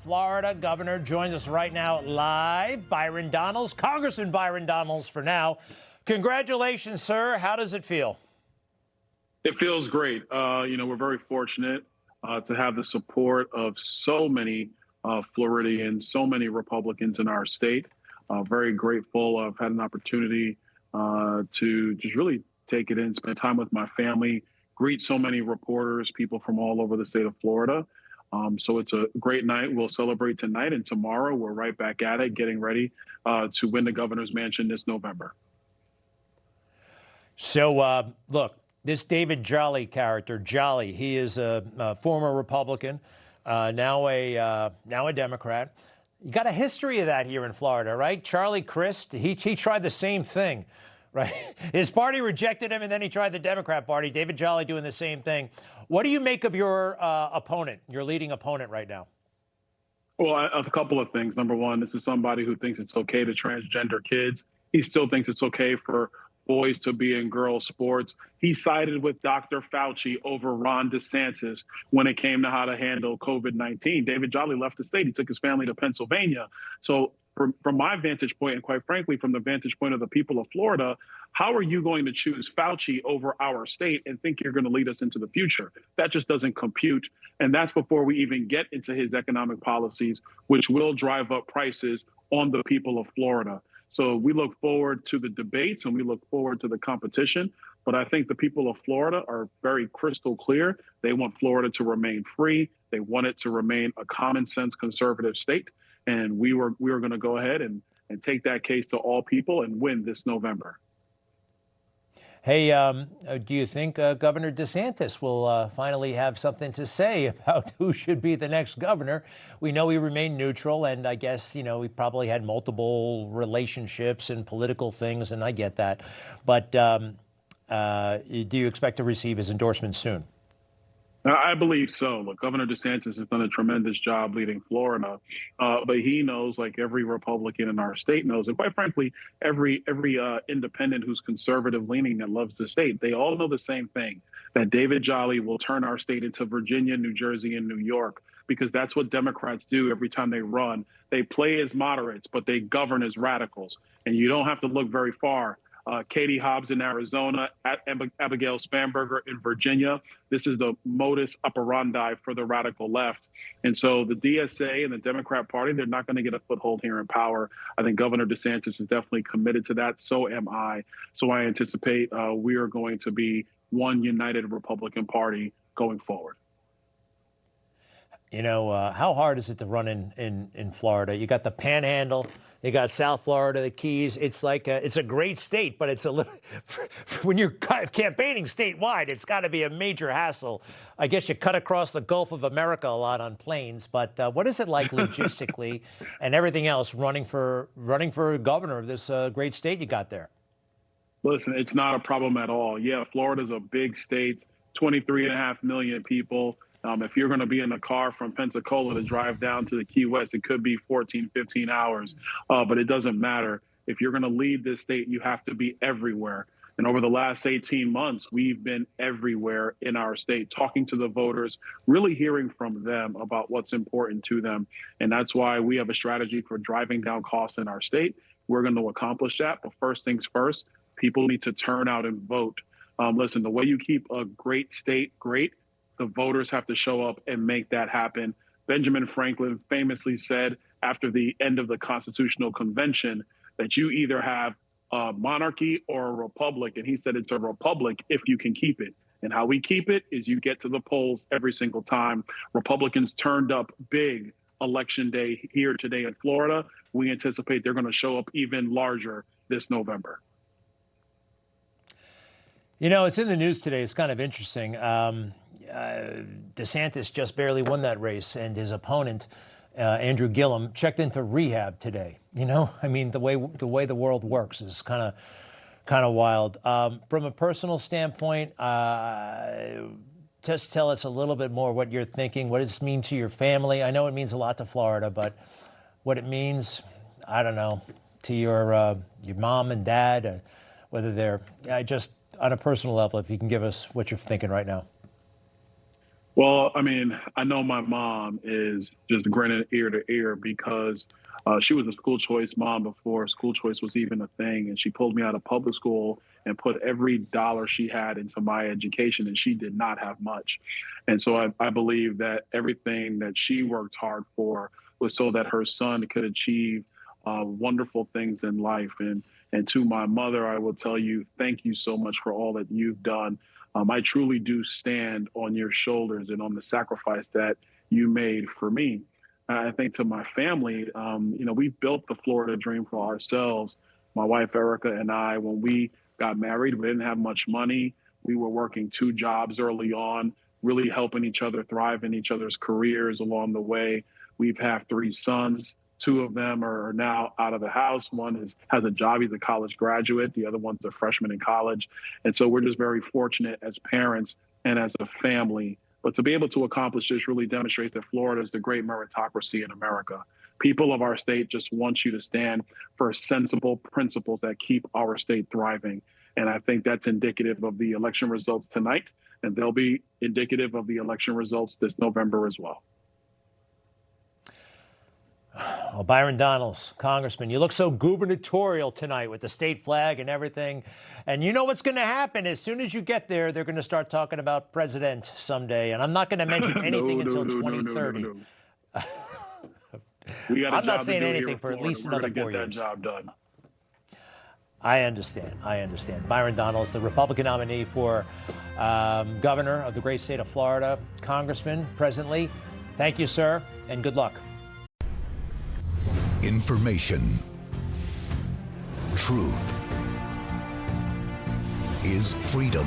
Florida governor joins us right now live. Byron Donalds, Congressman Byron Donalds for now. Congratulations, sir. How does it feel? It feels great. We're very fortunate to have the support of so many Floridians, so many Republicans in our state. Very grateful. I've had an opportunity to just really take it in, spend time with my family, greet so many reporters, people from all over the state of Florida. So it's a great night. We'll celebrate tonight, and tomorrow we're right back at it, getting ready to win the governor's mansion this November. So, look, this David Jolly character, Jolly, he is a former Republican, now a Democrat. You got a history of that here in Florida, right? Charlie Crist, he tried the same thing, right? His party rejected him, and then he tried the Democrat Party. David Jolly doing the same thing. What do you make of your opponent, your leading opponent right now? Well, a couple of things. Number one, this is somebody who thinks it's okay to transgender kids. He still thinks it's okay for boys to be in girls' sports. He sided with Dr. Fauci over Ron DeSantis when it came to how to handle COVID-19. David Jolly left the state. He took his family to Pennsylvania. So from my vantage point, and quite frankly, from the vantage point of the people of Florida, how are you going to choose Fauci over our state and think you're going to lead us into the future? That just doesn't compute. And that's before we even get into his economic policies, which will drive up prices on the people of Florida. So we look forward to the debates and we look forward to the competition. But I think the people of Florida are very crystal clear. They want Florida to remain free. They want it to remain a common sense conservative state. And we were going to go ahead and take that case to all people and win this November. Hey, do you think Governor DeSantis will finally have something to say about who should be the next governor? We know he remained neutral, and I guess, he probably had multiple relationships and political things, and I get that. But do you expect to receive his endorsement soon? I believe so. Look, Governor DeSantis has done a tremendous job leading Florida, but he knows, like every Republican in our state knows, and quite frankly, every independent who's conservative leaning that loves the state, they all know the same thing, that David Jolly will turn our state into Virginia, New Jersey, and New York, because that's what Democrats do every time they run. They play as moderates, but they govern as radicals. And you don't have to look very far. Katie Hobbs in Arizona, Abigail Spanberger in Virginia. This is the modus operandi for the radical left. And so the DSA and the Democrat Party, they're not going to get a foothold here in power. I think Governor DeSantis is definitely committed to that. So am I. So I anticipate we are going to be one united Republican Party going forward. How hard is it to run in Florida? You got the Panhandle. You got South Florida, the Keys. It's like it's a great state, but it's a little when you're campaigning statewide, it's got to be a major hassle. I guess you cut across the Gulf of America a lot on planes, but what is it like logistically and everything else running for governor of this great state you got there? Listen, it's not a problem at all. Yeah, Florida's a big state, 23.5 million people. If you're going to be in a car from Pensacola to drive down to the Key West, it could be 14, 15 hours, but it doesn't matter. If you're going to lead this state, you have to be everywhere. And over the last 18 months, we've been everywhere in our state, talking to the voters, really hearing from them about what's important to them. And that's why we have a strategy for driving down costs in our state. We're going to accomplish that. But first things first, people need to turn out and vote. Listen, the way you keep a great state great, the voters have to show up and make that happen. Benjamin Franklin famously said after the end of the Constitutional Convention that you either have a monarchy or a republic. And he said it's a republic if you can keep it. And how we keep it is you get to the polls every single time. Republicans turned up big election day here today in Florida. We anticipate they're going to show up even larger this November. It's in the news today. It's kind of interesting. DeSantis just barely won that race, and his opponent, Andrew Gillum, checked into rehab today. The way the world works is kind of wild. From a personal standpoint, just tell us a little bit more what you're thinking. What does this mean to your family? I know it means a lot to Florida, but what it means, I don't know, to your mom and dad, whether they're just on a personal level, if you can give us what you're thinking right now. Well, I mean, I know my mom is just grinning ear to ear because she was a school choice mom before school choice was even a thing. And she pulled me out of public school and put every dollar she had into my education. And she did not have much. And so I believe that everything that she worked hard for was so that her son could achieve wonderful things in life. And to my mother, I will tell you, thank you so much for all that you've done. I truly do stand on your shoulders and on the sacrifice that you made for me. I think to my family, we built the Florida dream for ourselves. My wife, Erica, and I, when we got married, we didn't have much money. We were working 2 jobs early on, really helping each other thrive in each other's careers along the way. We've had 3 sons. 2 of them are now out of the house. One has a job. He's a college graduate. The other one's a freshman in college. And so we're just very fortunate as parents and as a family. But to be able to accomplish this really demonstrates that Florida is the great meritocracy in America. People of our state just want you to stand for sensible principles that keep our state thriving. And I think that's indicative of the election results tonight, and they'll be indicative of the election results this November as well. Well, Byron Donalds, Congressman, you look so gubernatorial tonight with the state flag and everything. And you know what's going to happen? As soon as you get there, they're going to start talking about president someday. And I'm not going to mention anything until 2030. I'm not saying anything for at least another 4 years. Get that job done. I understand. Byron Donalds, the Republican nominee for governor of the great state of Florida, congressman presently. Thank you, sir, and good luck. Information. Truth is freedom.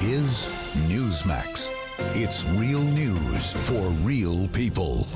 Is Newsmax. It's real news for real people.